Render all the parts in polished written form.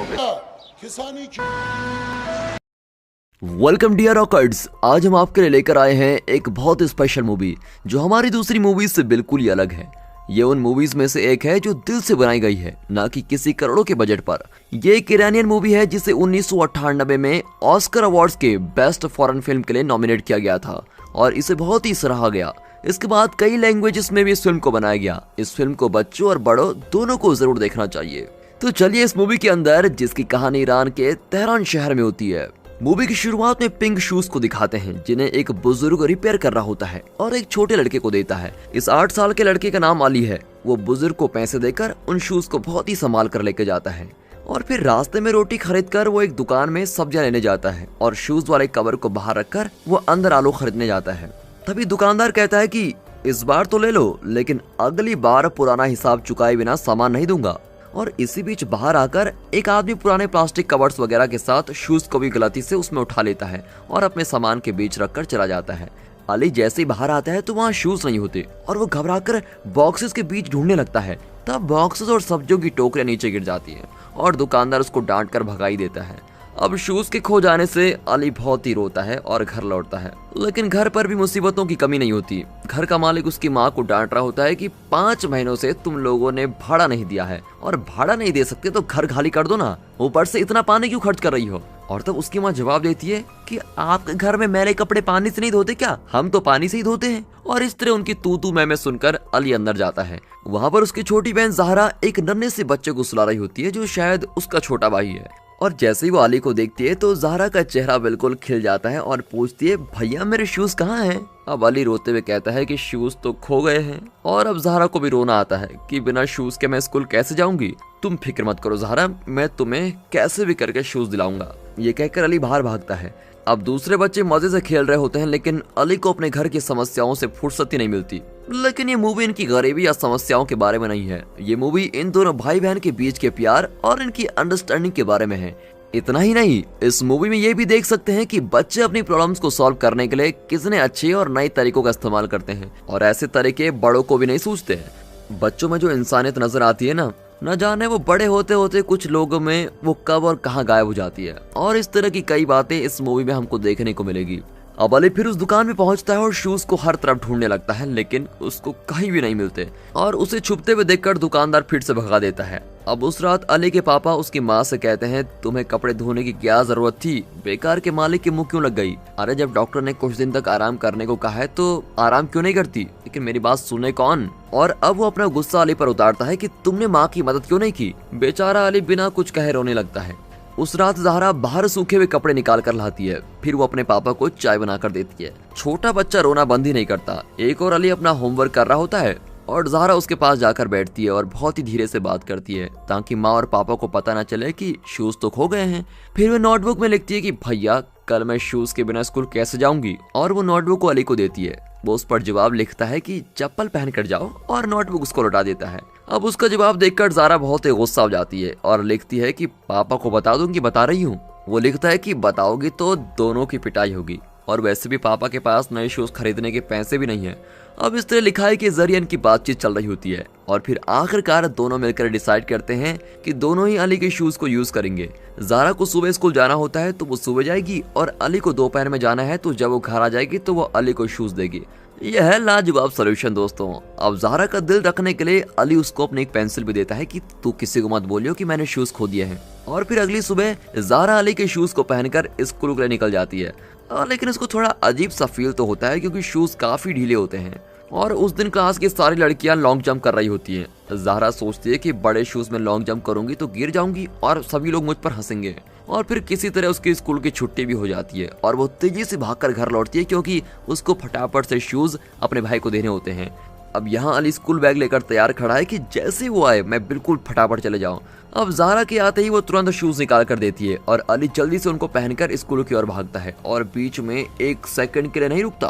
किसानी की। Welcome dear rockers. आज हम आपके लिए लेकर आए हैं एक बहुत स्पेशल मूवी जो हमारी दूसरी मूवीज से बिल्कुल ही अलग है। ये उन मूवीज में से एक है जो दिल से बनाई गई है, ना कि किसी करोड़ों के बजट पर। ये एक ईरानियन मूवी है जिसे 1998 में ऑस्कर अवार्ड्स के बेस्ट फॉरेन फिल्म के लिए नॉमिनेट किया गया था और इसे बहुत ही सराहा गया। इसके बाद कई लैंग्वेजेस में भी इस फिल्म को बनाया गया। इस फिल्म को बच्चों और बड़ों दोनों को जरूर देखना चाहिए। तो चलिए इस मूवी के अंदर, जिसकी कहानी ईरान के तेहरान शहर में होती है। मूवी की शुरुआत में पिंक शूज को दिखाते हैं जिन्हें एक बुजुर्ग रिपेयर कर रहा होता है और एक छोटे लड़के को देता है। इस 8 साल के लड़के का नाम अली है। वो बुजुर्ग को पैसे देकर उन शूज को बहुत ही संभाल कर लेके जाता है और फिर रास्ते में रोटी खरीद कर वो एक दुकान में सब्जियां लेने जाता है और शूज वाले कवर को बाहर रखकर वो अंदर आलू खरीदने जाता है। तभी दुकानदार कहता है कि इस बार तो ले लो, लेकिन अगली बार पुराना हिसाब चुकाए बिना सामान नहीं दूंगा। और इसी बीच बाहर आकर एक आदमी पुराने प्लास्टिक कवर्स वगैरह के साथ शूज को भी गलती से उसमें उठा लेता है और अपने सामान के बीच रखकर चला जाता है। अली जैसे ही बाहर आता है तो वहाँ शूज नहीं होते और वो घबराकर बॉक्सेस के बीच ढूंढने लगता है। तब बॉक्सेस और सब्जियों की टोकरियां नीचे गिर जाती है और दुकानदार उसको डांट कर भगाई देता है। अब शूज के खो जाने से अली बहुत ही रोता है और घर लौटता है, लेकिन घर पर भी मुसीबतों की कमी नहीं होती। घर का मालिक उसकी माँ को डांट रहा होता है कि 5 महीनों से तुम लोगों ने भाड़ा नहीं दिया है और भाड़ा नहीं दे सकते तो घर खाली कर दो ना, ऊपर से इतना पानी क्यों खर्च कर रही हो। और तब उसकी माँ जवाब देती है कि आपके घर में मैले कपड़े पानी से नहीं धोते क्या, हम तो पानी से ही धोते हैं। और इस तरह उनकी तू मैं सुनकर अली अंदर जाता है। वहाँ पर उसकी छोटी बहन ज़हरा एक नन्हे से बच्चे को सुला रही होती है जो शायद उसका छोटा भाई है। और जैसे ही वो अली को देखती है तो ज़हरा का चेहरा बिल्कुल खिल जाता है और पूछती है, भैया मेरे शूज कहाँ हैं। अब अली रोते हुए कहता है कि शूज तो खो गए हैं। और अब ज़हरा को भी रोना आता है कि बिना शूज के मैं स्कूल कैसे जाऊंगी। तुम फिक्र मत करो ज़हरा, मैं तुम्हें कैसे भी करके शूज दिलाऊंगा। ये कहकर अली बाहर भागता है। अब दूसरे बच्चे मजे से खेल रहे होते हैं, लेकिन अली को अपने घर की समस्याओं से फुर्सत ही नहीं मिलती। लेकिन ये मूवी इनकी गरीबी या समस्याओं के बारे में नहीं है। ये मूवी इन दोनों भाई बहन के बीच के प्यार और इनकी अंडरस्टैंडिंग के बारे में है। इतना ही नहीं, इस मूवी में ये भी देख सकते हैं कि बच्चे अपनी प्रॉब्लम्स को सॉल्व करने के लिए कितने अच्छे और नए तरीकों का इस्तेमाल करते हैं और ऐसे तरीके बड़ों को भी नहीं सूझते हैं। बच्चों में जो इंसानियत नजर आती है ना, न जाने वो बड़े होते होते कुछ लोगों में वो कब और कहां गायब हो जाती है। और इस तरह की कई बातें इस मूवी में हमको देखने को मिलेगी। अब अली फिर उस दुकान में पहुंचता है और शूज को हर तरफ ढूंढने लगता है, लेकिन उसको कहीं भी नहीं मिलते और उसे छुपते हुए देखकर दुकानदार फिर से भगा देता है। अब उस रात अली के पापा उसकी माँ से कहते हैं, तुम्हें कपड़े धोने की क्या जरूरत थी, बेकार के मालिक के मुंह क्यों लग गई। अरे जब डॉक्टर ने कुछ दिन तक आराम करने को कहा है तो आराम क्यों नहीं करती, लेकिन मेरी बात सुने कौन। और अब वो अपना गुस्सा अली पर उतारता है कि तुमने माँ की मदद क्यों नहीं की। बेचारा अली बिना कुछ कहे रोने लगता है। उस रात ज़हरा बाहर सूखे हुए कपड़े निकाल कर लाती है, फिर वो अपने पापा को चाय बनाकर देती है। छोटा बच्चा रोना बंद ही नहीं करता। एक और अली अपना होमवर्क कर रहा होता है और ज़हरा उसके पास जाकर बैठती है और बहुत ही धीरे से बात करती है ताकि माँ और पापा को पता न चले कि शूज तो खो गए हैं। फिर वो नोटबुक में लिखती है कि भैया कल मैं शूज के बिना स्कूल कैसे जाऊंगी, और वो नोटबुक को अली को देती है। वो उस पर जवाब लिखता है कि चप्पल पहन कर जाओ और नोटबुक उसको लौटा देता है। अब उसका जवाब देखकर ज़हरा बहुत ही गुस्सा हो जाती है और लिखती है कि पापा को बता दूंगी, बता रही हूँ। वो लिखता है कि बताओगी तो दोनों की पिटाई होगी, और वैसे भी पापा के पास नए शूज खरीदने के पैसे भी नहीं है। अब इस तरह लिखाई के जरिए इनकी बातचीत चल रही होती है और फिर आखिरकार दोनों मिलकर डिसाइड करते हैं कि दोनों ही अली के शूज को यूज करेंगे। ज़हरा को सुबह स्कूल जाना होता है तो वो सुबह जाएगी और अली को दोपहर में जाना है तो जब वो घर आ जाएगी तो वो अली को शूज देगी। यह है लाजवाब सोल्यूशन दोस्तों। अब ज़हरा का दिल रखने के लिए अली उसको अपनी एक पेंसिल भी देता है कि तू किसी को मत बोलियो कि मैंने शूज खो दिए हैं। और फिर अगली सुबह ज़हरा अली के शूज को पहनकर स्कूल के लिए निकल जाती है। लेकिन उसको थोड़ा अजीब सा फील तो होता है क्योंकि शूज काफी ढीले होते हैं और उस दिन क्लास की सारी लड़कियां लॉन्ग जंप कर रही होती हैं। ज़हरा सोचती है कि बड़े शूज में लॉन्ग जंप करूंगी तो गिर जाऊंगी और सभी लोग मुझ पर हंसेंगे। और फिर किसी तरह उसकी स्कूल की छुट्टी भी हो जाती है और वो तेजी से भागकर घर लौटती है क्योंकि उसको फटाफट से शूज अपने भाई को देने होते हैं। अब यहाँ अली स्कूल बैग लेकर तैयार खड़ा है कि जैसे वो आए मैं बिल्कुल फटाफट चले जाऊं। अब ज़हरा के आते ही वो तुरंत शूज निकाल कर देती है और अली जल्दी से उनको पहनकर स्कूल की ओर भागता है और बीच में 1 सेकंड के लिए नहीं रुकता।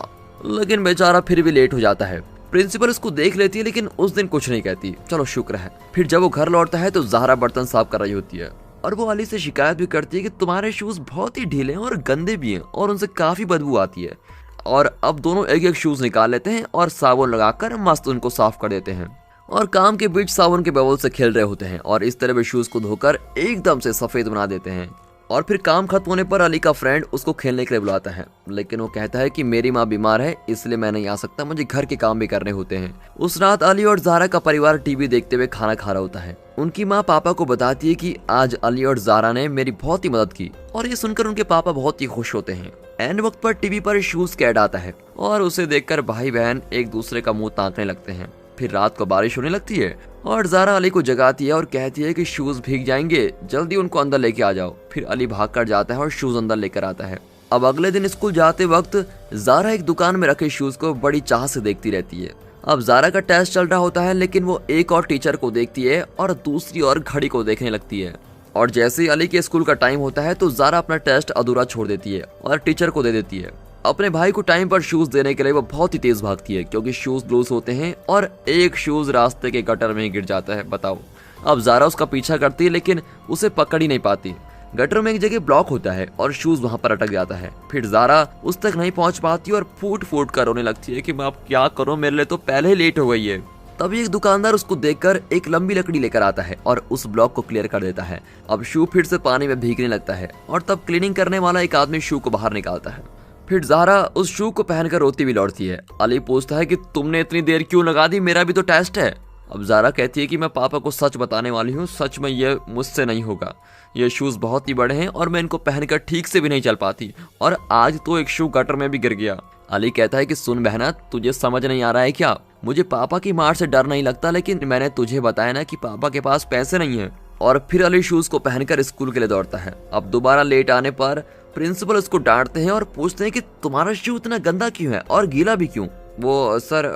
लेकिन बेचारा फिर भी लेट हो जाता है। प्रिंसिपल उसको देख लेती है लेकिन उस दिन कुछ नहीं कहती, चलो शुक्र है। फिर जब वो घर लौटता है तो ज़हरा बर्तन साफ कर रही होती है और वो अली से शिकायत भी करती है कि तुम्हारे शूज बहुत ही ढीले हैं और गंदे भी हैं और उनसे काफी बदबू आती है। और अब दोनों एक एक शूज निकाल लेते हैं और साबुन लगाकर मस्त उनको साफ कर देते हैं। और काम के बीच साबुन के बबल से खेल रहे होते हैं और इस तरह वे शूज को धोकर एकदम से सफेद बना देते हैं। और फिर काम खत्म होने पर अली का फ्रेंड उसको खेलने के लिए बुलाता है, लेकिन वो कहता है कि मेरी माँ बीमार है इसलिए मैं नहीं आ सकता, मुझे घर के काम भी करने होते हैं। उस रात अली और ज़ारा का परिवार टीवी देखते हुए खाना खा रहा होता है। उनकी माँ पापा को बताती है कि आज अली और ज़ारा ने मेरी बहुत ही मदद की, और ये सुनकर उनके पापा बहुत ही खुश होते हैं। एंड वक्त पर टीवी पर शूज का ऐड आता है और उसे देखकर भाई बहन एक दूसरे का मुंह ताकने लगते हैं। फिर रात को बारिश होने लगती है और ज़ारा अली को जगाती है और कहती है कि शूज भीग जाएंगे, जल्दी उनको अंदर लेके आ जाओ। फिर अली भागकर जाता है और शूज अंदर लेकर आता है। अब अगले दिन स्कूल जाते वक्त ज़ारा एक दुकान में रखे शूज को बड़ी चाह से देखती रहती है। अब ज़ारा का टेस्ट चल रहा होता है, लेकिन वो एक और टीचर को देखती है और दूसरी और घड़ी को देखने लगती है। और जैसे ही अली के स्कूल का टाइम होता है तो ज़ारा अपना टेस्ट अधूरा छोड़ देती है और टीचर को दे देती है। अपने भाई को टाइम पर शूज देने के लिए वो बहुत ही तेज भागती है, क्योंकि शूज लूज होते हैं और एक शूज रास्ते के गटर में ही गिर जाता है। बताओ, अब ज़ारा उसका पीछा करती है लेकिन उसे पकड़ ही नहीं पाती। गटर में एक जगह ब्लॉक होता है और शूज वहां पर अटक जाता है। फिर ज़ारा उस तक नहीं पहुंच पाती और फूट फूट कर रोने लगती है कि मैं अब क्या करूं, मेरे लिए तो पहले ही लेट हो गई है। तभी एक दुकानदार उसको देखकर एक लंबी लकड़ी लेकर आता है और उस ब्लॉक को क्लियर कर देता है। अब शू फिर से पानी में भीगने लगता है और तब क्लीनिंग करने वाला एक आदमी शू को बाहर निकालता है। फिर ज़ारा उस शू को पहनकर रोती हुई लौटती है। अली पूछता है कि तुमने इतनी देर क्यों लगा दी, मेरा भी तो टेस्ट है। अब ज़ारा कहती है कि मैं पापा को सच बताने वाली हूँ, सच में ये मुझसे नहीं होगा। ये शूज़ बहुत ही बड़े हैं और मैं इनको पहनकर ठीक से भी नहीं चल पाती, और आज तो एक शू गटर में भी गिर गया। अली कहता है कि सुन बहना, तुझे समझ नहीं आ रहा है क्या? मुझे पापा की मार से डर नहीं लगता, लेकिन मैंने तुझे बताया ना कि पापा के पास पैसे नहीं है। और फिर अली शूज को पहनकर स्कूल के लिए दौड़ता है। अब दोबारा लेट आने पर प्रिंसिपल उसको डांटते हैं और पूछते हैं कि तुम्हारा शू इतना गंदा क्यों है और गीला भी क्यों? वो सर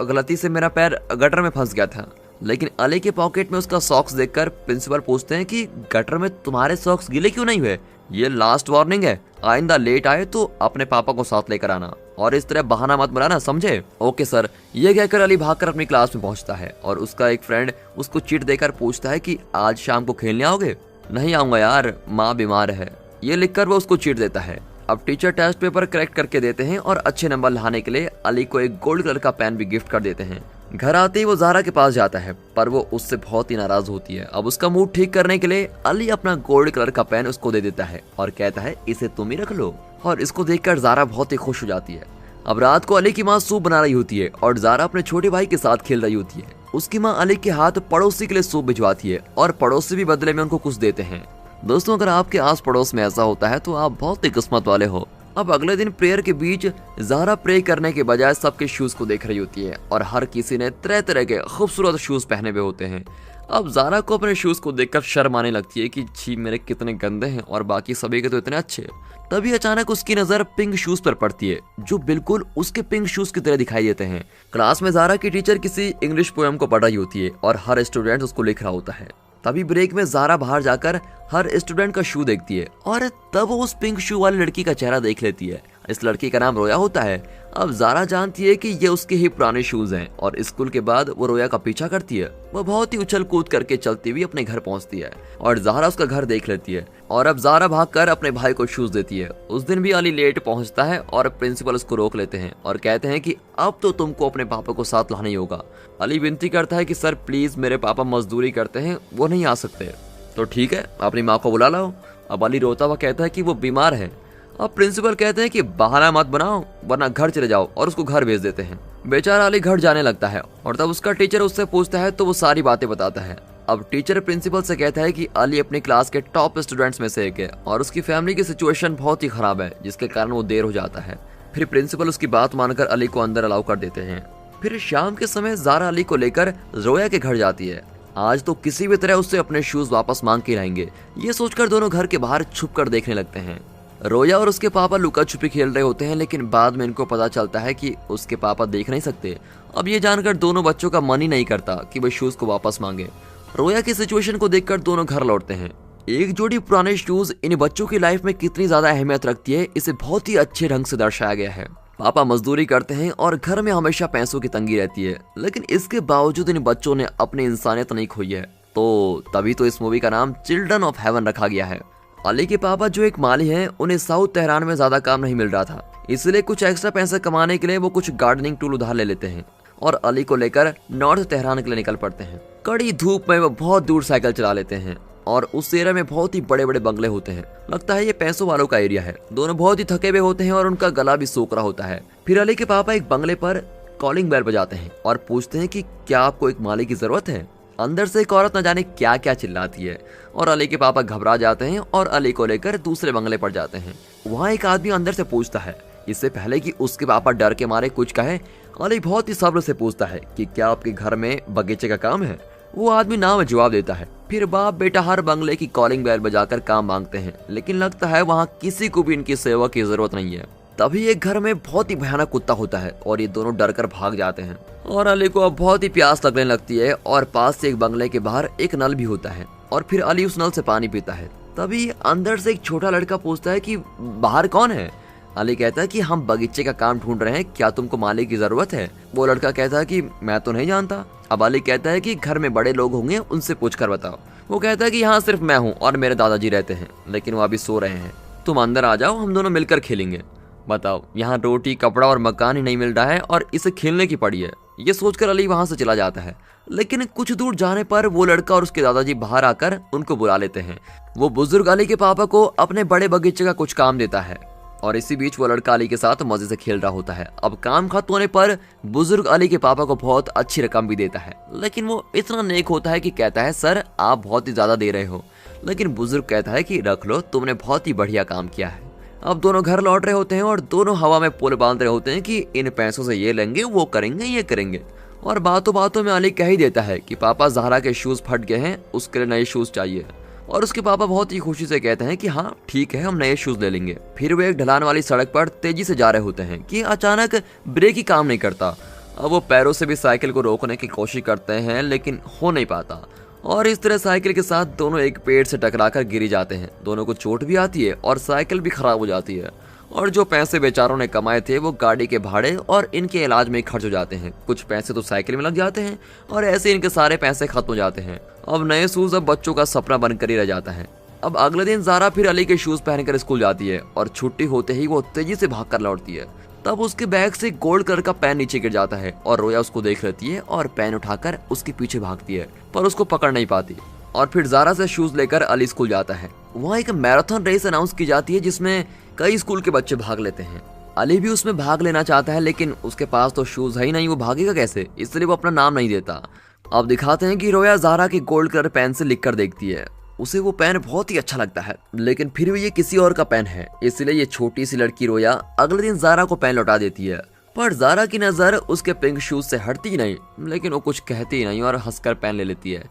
गलती से मेरा पैर गटर में फंस गया था। लेकिन अली के पॉकेट में उसका सॉक्स देखकर प्रिंसिपल पूछते हैं कि गटर में तुम्हारे सॉक्स गीले क्यों नहीं हुए? ये लास्ट वार्निंग है, आइंदा लेट आए तो अपने पापा को साथ लेकर आना और इस तरह बहाना मत बनाना, समझे? Okay sir. ये कहकर अली भागकर अपनी क्लास में पहुंचता है और उसका एक फ्रेंड उसको चिट देकर पूछता है कि आज शाम को खेलने आओगे? नहीं आऊंगा यार, माँ बीमार है। ये लिखकर वो उसको चिट देता है। अब टीचर टेस्ट पेपर करेक्ट करके देते हैं और अच्छे नंबर लाने के लिए अली को एक गोल्ड कलर का पेन भी गिफ्ट कर देते हैं। घर आते ही वो ज़ारा के पास जाता है, पर वो उससे बहुत ही नाराज होती है। अब उसका मूड ठीक करने के लिए अली अपना गोल्ड कलर का पेन उसको दे देता है और कहता है इसे तुम ही रख लो। और इसको देखकर ज़ारा बहुत ही खुश हो जाती है। अब रात को अली की माँ सूप बना रही होती है और ज़ारा अपने छोटे भाई के साथ खेल रही होती है। उसकी माँ अली के हाथ पड़ोसी के लिए सूप भिजवाती है और पड़ोसी भी बदले में उनको कुछ देते हैं। दोस्तों, अगर आपके आस पड़ोस में ऐसा होता है तो आप बहुत ही किस्मत वाले हो। अब अगले दिन प्रेयर के बीच ज़ारा प्रे करने के बजाय सबके शूज को देख रही होती है और हर किसी ने तरह तरह के खूबसूरत शूज पहने हुए होते हैं। अब ज़ारा को अपने शूज को देखकर शर्म आने लगती है कि छी, मेरे कितने गंदे हैं और बाकी सभी के तो इतने अच्छे। तभी अचानक उसकी नजर पिंक शूज पर पड़ती है, जो बिल्कुल उसके पिंक शूज की तरह दिखाई देते हैं। क्लास में ज़ारा की टीचर किसी इंग्लिश पोएम को पढ़ रही होती है और हर स्टूडेंट उसको लिख रहा होता है। तभी ब्रेक में ज़ारा बाहर जाकर हर स्टूडेंट का शू देखती है और तब वो उस पिंक शू वाली लड़की का चेहरा देख लेती है। इस लड़की का नाम रोया होता है। अब ज़ारा जानती है कि ये उसके ही पुराने शूज हैं और स्कूल के बाद वो रोया का पीछा करती है। वो बहुत ही उछल कूद करके चलती हुई अपने घर पहुंचती है और ज़ारा उसका घर देख लेती है। और अब ज़ारा भागकर अपने भाई को शूज देती है। उस दिन भी अली लेट पहुंचता है और प्रिंसिपल उसको रोक लेते हैं और कहते हैं कि अब तो तुमको अपने पापा को साथ लाना ही होगा। अली विनती करता है कि सर प्लीज, मेरे पापा मजदूरी करते हैं, वो नहीं आ सकते। तो ठीक है, अपनी माँ को बुला लाओ। अब अली रोता हुआ कहता है कि वो बीमार है। अब प्रिंसिपल कहते हैं कि बहाना मत बनाओ वरना घर चले जाओ, और उसको घर भेज देते हैं। बेचारा अली घर जाने लगता है और तब उसका टीचर उससे पूछता है तो वो सारी बातें बताता है। अब टीचर प्रिंसिपल से कहता है कि अली अपनी क्लास के टॉप स्टूडेंट्स में से एक है और उसकी फैमिली की सिचुएशन बहुत ही खराब है, जिसके कारण वो देर हो जाता है। फिर प्रिंसिपल उसकी बात मानकर अली को अंदर अलाउ कर देते हैं। फिर शाम के समय ज़ारा अली को लेकर रोया के घर जाती है। आज तो किसी भी तरह उससे अपने शूज वापस मांग के लाएंगे, ये सोचकर दोनों घर के बाहर छुप कर देखने लगते हैं। रोया और उसके पापा लुका छुपी खेल रहे होते हैं, लेकिन बाद में इनको पता चलता है कि उसके पापा देख नहीं सकते। अब ये जानकर दोनों बच्चों का मन ही नहीं करता कि वे शूज को वापस मांगे। रोया की सिचुएशन को देखकर दोनों घर लौटते हैं। एक जोड़ी पुराने शूज इन बच्चों की लाइफ में कितनी ज्यादा अहमियत रखती है, इसे बहुत ही अच्छे ढंग से दर्शाया गया है। पापा मजदूरी करते हैं और घर में हमेशा पैसों की तंगी रहती है, लेकिन इसके बावजूद इन बच्चों ने अपनी इंसानियत नहीं खोई है। तो तभी तो इस मूवी का नाम चिल्ड्रन ऑफ हेवन रखा गया है। अली के पापा जो एक माली हैं, उन्हें साउथ तेहरान में ज्यादा काम नहीं मिल रहा था, इसलिए कुछ एक्स्ट्रा पैसे कमाने के लिए वो कुछ गार्डनिंग टूल उधार ले लेते हैं और अली को लेकर नॉर्थ तेहरान के लिए निकल पड़ते हैं। कड़ी धूप में वो बहुत दूर साइकिल चला लेते हैं और उस एरिया में बहुत ही बड़े बड़े बंगले होते हैं। लगता है ये पैसों वालों का एरिया है। दोनों बहुत ही थके हुए होते हैं और उनका गला भी सूख रहा होता है। फिर अली के पापा एक बंगले पर कॉलिंग बेल बजाते हैं और पूछते हैं कि क्या आपको एक माली की जरूरत है। अंदर से एक औरत न जाने क्या क्या चिल्लाती है और अली के पापा घबरा जाते हैं और अली को लेकर दूसरे बंगले पर जाते हैं। वहाँ एक आदमी अंदर से पूछता है, इससे पहले कि उसके पापा डर के मारे कुछ कहे, अली बहुत ही सब्र से पूछता है कि क्या आपके घर में बगीचे का काम है। वो आदमी ना में जवाब देता है। फिर बाप बेटा हर बंगले की कॉलिंग बेल बजाकर काम मांगते हैं, लेकिन लगता है वहाँ किसी को भी इनकी सेवा की जरूरत नहीं है। तभी एक घर में बहुत ही भयानक कुत्ता होता है और ये दोनों डरकर भाग जाते हैं और अली को अब बहुत ही प्यास लगने लगती है और पास से एक बंगले के बाहर एक नल भी होता है और फिर अली उस नल से पानी पीता है। तभी अंदर से एक छोटा लड़का पूछता है कि बाहर कौन है। अली कहता है कि हम बगीचे का काम ढूंढ रहे हैं, क्या तुमको माली की जरूरत है। वो लड़का कहता है कि मैं तो नहीं जानता। अब अली कहता है कि घर में बड़े लोग होंगे, उनसे पूछ कर बताओ। वो कहता है कि यहाँ सिर्फ मैं हूँ और मेरे दादाजी रहते हैं, लेकिन वो अभी सो रहे हैं। तुम अंदर आ जाओ, हम दोनों मिलकर खेलेंगे। बताओ, यहाँ रोटी कपड़ा और मकान ही नहीं मिल रहा है और इसे खेलने की पड़ी है। ये सोचकर अली वहाँ से चला जाता है, लेकिन कुछ दूर जाने पर वो लड़का और उसके दादाजी बाहर आकर उनको बुला लेते हैं। वो बुजुर्ग अली के पापा को अपने बड़े बगीचे का कुछ काम देता है और इसी बीच वो लड़का अली के साथ मजे से खेल रहा होता है। अब काम खत्म होने पर बुजुर्ग अली के पापा को बहुत अच्छी रकम भी देता है, लेकिन वो इतना नेक होता है कि कहता है, सर आप बहुत ही ज्यादा दे रहे हो। लेकिन बुजुर्ग कहता है कि रख लो, तुमने बहुत ही बढ़िया काम किया है। अब दोनों घर लौट रहे होते हैं और दोनों हवा में पुल बांध रहे होते हैं कि इन पैसों से ये लेंगे, वो करेंगे, ये करेंगे। और बातों बातों में अली कह ही देता है कि पापा ज़हरा के शूज फट गए हैं, उसके लिए नए शूज चाहिए। और उसके पापा बहुत ही खुशी से कहते हैं कि हाँ ठीक है, हम नए शूज ले लेंगे। फिर वे एक ढलान वाली सड़क पर तेजी से जा रहे होते हैं कि अचानक ब्रेक ही काम नहीं करता। अब वो पैरों से भी साइकिल को रोकने की कोशिश करते हैं, लेकिन हो नहीं पाता और इस तरह साइकिल के साथ दोनों एक पेड़ से टकराकर गिरी जाते हैं। दोनों को चोट भी आती है और साइकिल भी खराब हो जाती है और जो पैसे बेचारों ने कमाए थे वो गाड़ी के भाड़े और इनके इलाज में खर्च हो जाते हैं। कुछ पैसे तो साइकिल में लग जाते हैं और ऐसे इनके सारे पैसे खत्म हो जाते हैं। अब नए शूज अब बच्चों का सपना बनकर ही रह जाता है। अब अगले दिन ज़हरा फिर अली के शूज पहनकर स्कूल जाती है और छुट्टी होते ही वो तेजी से भागकर लौटती है। तब उसके बैग से गोल्ड कलर का पेन नीचे गिर जाता है और रोया उसको देख लेती है और पेन उठाकर उसके पीछे भागती है, पर उसको पकड़ नहीं पाती। और फिर ज़हरा से शूज लेकर अली स्कूल जाता है। वहाँ एक मैराथन रेस अनाउंस की जाती है जिसमें कई स्कूल के बच्चे भाग लेते हैं। अली भी उसमें भाग लेना चाहता है, लेकिन उसके पास तो शूज है ही नहीं, वो भागेगा कैसे, इसलिए वो अपना नाम नहीं देता। अब दिखाते हैं कि रोया ज़हरा के गोल्ड कलर पेन से लिख कर देखती है। उसे वो पेन बहुत ही अच्छा लगता है, लेकिन फिर भी ये किसी और का पेन है, इसलिए ये छोटी सी लड़की रोया अगले दिन ज़हरा को पेन लौटा देती है। पर ज़हरा की नज़र उसके पिंक शूज से हटती नहीं, लेकिन वो कुछ कहती ही नहीं और हंसकर पेन ले लेती है।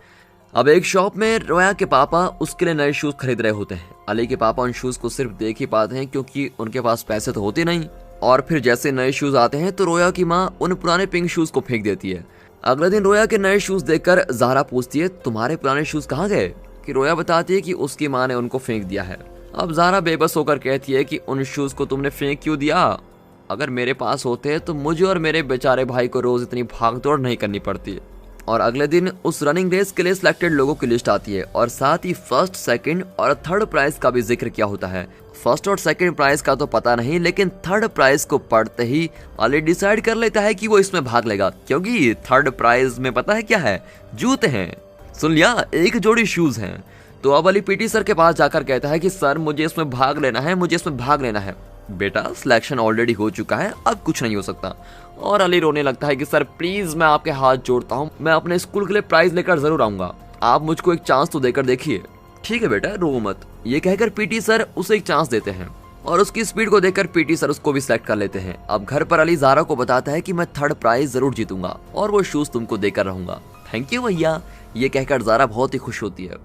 अब एक शॉप में रोया के पापा उसके लिए नए शूज खरीद रहे होते हैं। अली के पापा उन शूज को सिर्फ देख ही पाते हैं क्योंकि उनके पास पैसे तो होते नहीं। और फिर जैसे नए शूज आते हैं तो रोया की माँ उन पुराने पिंक शूज को फेंक देती है। अगले दिन रोया के नए शूज देखकर ज़हरा पूछती है, तुम्हारे पुराने शूज कहाँ गए? कि रोया बताती है कि उसकी माँ ने उनको फेंक दिया है। अब ज़हरा बेबस होकर कहती है कि उन शूज को तुमने फेंक क्यों दिया? अगर मेरे पास होते तो मुझे और मेरे बेचारे भाई को रोज इतनी भागदौड़ नहीं करनी पड़ती। और अगले दिन उस रनिंग रेस के लिए सिलेक्टेड लोगों की लिस्ट आती है और साथ ही फर्स्ट, सेकंड और थर्ड प्राइज का भी जिक्र किया होता है। फर्स्ट और सेकंड प्राइज का तो पता नहीं, लेकिन थर्ड प्राइज को पढ़ते ही अली डिसाइड कर लेता है कि वो इसमें भाग लेगा, क्योंकि थर्ड प्राइज में पता है क्या है? जूते हैं। सुन लिया, एक जोड़ी शूज हैं। तो अब अली पीटी सर के पास जाकर कहता है कि सर मुझे इसमें भाग लेना है, मुझे इसमें भाग लेना है। बेटा सिलेक्शन ऑलरेडी हो चुका है, अब कुछ नहीं हो सकता। और अली रोने लगता है कि सर प्लीज मैं आपके हाथ जोड़ता हूँ, मैं अपने स्कूल के लिए प्राइज लेकर जरूर आऊंगा, आप मुझको एक चांस तो देकर देखिए। ठीक है बेटा, रो मत। ये कहकर पीटी सर उसे एक चांस देते हैं और उसकी स्पीड को देखकर पीटी सर उसको भी सिलेक्ट कर लेते हैं। अब घर पर अली ज़हरा को बताता है कि मैं थर्ड प्राइज जरूर जीतूंगा और वो शूज तुमको देकर रहूंगा। थैंक यू भैया, ये कहकर ज़हरा बहुत ही खुश होती है।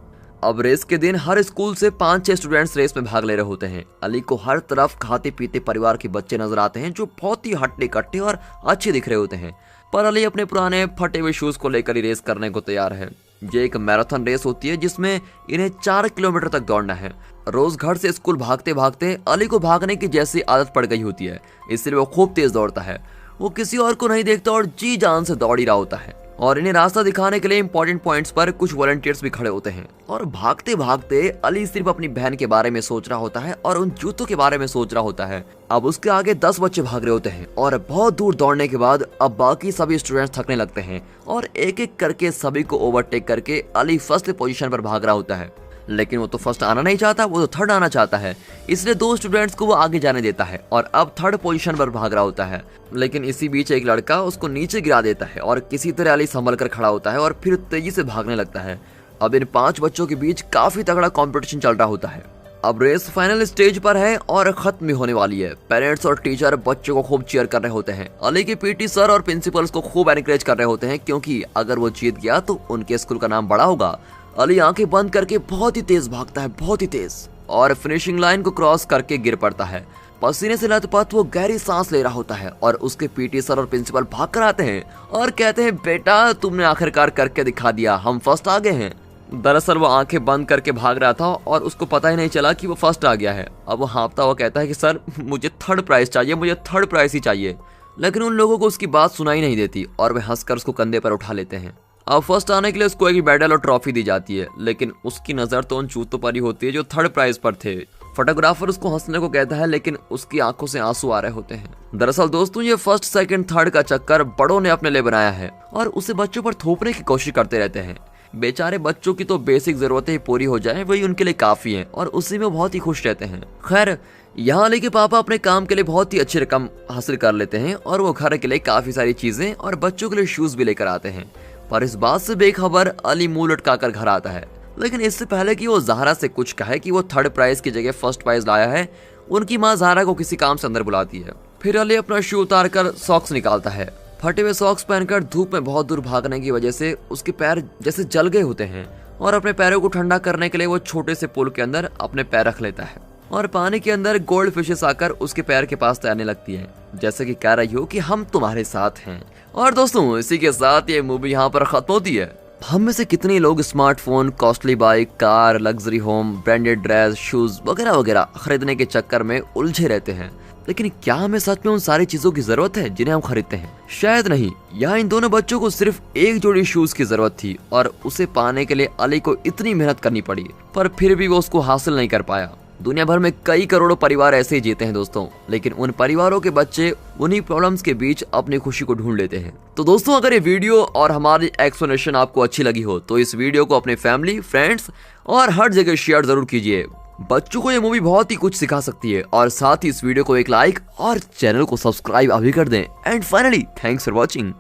अब रेस के दिन हर स्कूल से 5-6 स्टूडेंट्स रेस में भाग ले रहे होते हैं। अली को हर तरफ खाते पीते परिवार के बच्चे नजर आते हैं जो बहुत ही हट्टे कट्टे और अच्छे दिख रहे होते हैं, पर अली अपने पुराने फटे हुए शूज को लेकर ही रेस करने को तैयार है। ये एक मैराथन रेस होती है जिसमें इन्हें 4 किलोमीटर तक दौड़ना है। रोज घर से स्कूल भागते भागते अली को भागने की जैसी आदत पड़ गई होती है, इसलिए वो खूब तेज दौड़ता है। वो किसी और को नहीं देखता और जी जान से दौड़ ही रहा होता है। और इन्हें रास्ता दिखाने के लिए इंपॉर्टेंट पॉइंट्स पर कुछ वॉलंटियर्स भी खड़े होते हैं। और भागते भागते अली सिर्फ अपनी बहन के बारे में सोच रहा होता है और उन जूतों के बारे में सोच रहा होता है। अब उसके आगे 10 बच्चे भाग रहे होते हैं और बहुत दूर दौड़ने के बाद अब बाकी सभी स्टूडेंट्स थकने लगते हैं और एक एक करके सभी को ओवरटेक करके अली फर्स्ट पोजीशन पर भाग रहा होता है। लेकिन वो तो फर्स्ट आना नहीं चाहता, वो तो थर्ड आना चाहता है, इसलिए 2 स्टूडेंट्स को वो आगे जाने देता है और अब थर्ड पोजीशन पर भाग रहा होता है। लेकिन इसी बीच एक लड़का उसको नीचे गिरा देता है और किसी तरह अली संभल कर खड़ा होता है और फिर तेजी से भागने लगता है। अब इन 5 बच्चों के बीच काफी तगड़ा कंपटीशन चल रहा होता है। अब रेस फाइनल स्टेज पर है और खत्म भी होने वाली है। पेरेंट्स और टीचर बच्चों को खूब चीयर कर रहे होते हैं। अली के पीटी सर और प्रिंसिपल्स को खूब एनकरेज कर रहे होते हैं क्योंकि अगर वो जीत गया तो उनके स्कूल का नाम बड़ा होगा। अली आंखें बंद करके बहुत ही तेज भागता है, बहुत ही तेज, और फिनिशिंग लाइन को क्रॉस करके गिर पड़ता है। पसीने से लथपथ वो गहरी सांस ले रहा होता है और उसके पीटी सर और प्रिंसिपल भाग कर आते हैं और कहते हैं, बेटा तुमने आखिरकार करके दिखा दिया, हम फर्स्ट आ गए हैं। दरअसल वो आंखें बंद करके भाग रहा था और उसको पता ही नहीं चला कि वो फर्स्ट आ गया है। अब वो हाँफता हुआ कहता है कि सर मुझे थर्ड प्राइज चाहिए, मुझे थर्ड प्राइज ही चाहिए। लेकिन उन लोगों को उसकी बात सुनाई नहीं देती और वे हंसकर उसको कंधे पर उठा लेते हैं। अब फर्स्ट आने के लिए उसको एक मेडल और ट्रॉफी दी जाती है, लेकिन उसकी नजर तो उन जूतों पर ही होती है जो थर्ड प्राइज पर थे। फोटोग्राफर उसको हंसने को कहता है लेकिन उसकी आंखों से आंसू आ रहे होते हैं। दरअसल दोस्तों ये फर्स्ट सेकंड थर्ड का चक्कर बड़ों ने अपने लिए बनाया है और उसे बच्चों पर थोपने की कोशिश करते रहते हैं। बेचारे बच्चों की तो बेसिक जरूरतें पूरी हो जाए वही उनके लिए काफी है और उसी में बहुत ही खुश रहते हैं। खैर यहाँ अली के पापा अपने काम के लिए बहुत ही अच्छी रकम हासिल कर लेते हैं और वो घर के लिए काफी सारी चीजें और बच्चों के लिए शूज भी लेकर आते हैं। पर इस बात से बेखबर अली मुंह लटकाकर घर आता है। लेकिन इससे पहले कि वो ज़हरा से कुछ कहे कि वो थर्ड प्राइज की जगह फर्स्ट प्राइज लाया है, उनकी माँ ज़हरा को किसी काम से अंदर बुलाती है। फिर अली अपना शू उतार कर सॉक्स निकालता है। फटे हुए सॉक्स पहनकर धूप में बहुत दूर भागने की वजह से उसके पैर जैसे जल गए होते हैं और अपने पैरों को ठंडा करने के लिए वो छोटे से पुल के अंदर अपने पैर रख लेता है और पानी के अंदर गोल्ड फिशेस आकर उसके पैर के पास तैरने लगती है, जैसे कि कह रही हो कि हम तुम्हारे साथ हैं। और दोस्तों इसी के साथ ये मूवी यहाँ पर खत्म होती है। हम में से कितने लोग smartphone, costly bike, car, luxury home, branded dress, shoes वगैरह वगैरह खरीदने के चक्कर में उलझे रहते हैं, लेकिन क्या हमें सच में उन सारी चीजों की जरूरत है जिन्हें हम खरीदते हैं? शायद नहीं। यहाँ इन दोनों बच्चों को सिर्फ एक जोड़ी शूज की जरूरत थी और उसे पाने के लिए अली को इतनी मेहनत करनी पड़ी, पर फिर भी वो उसको हासिल नहीं कर पाया। दुनिया भर में कई करोड़ों परिवार ऐसे ही जीते हैं दोस्तों, लेकिन उन परिवारों के बच्चे उन्हीं प्रॉब्लम्स के बीच अपनी खुशी को ढूंढ लेते हैं। तो दोस्तों अगर ये वीडियो और हमारी एक्सप्लेनेशन आपको अच्छी लगी हो तो इस वीडियो को अपने फैमिली, फ्रेंड्स और हर जगह शेयर जरूर कीजिए। बच्चों को ये मूवी बहुत ही कुछ सिखा सकती है और साथ ही इस वीडियो को एक लाइक और चैनल को सब्सक्राइब अभी कर दें। And finally thanks for watching.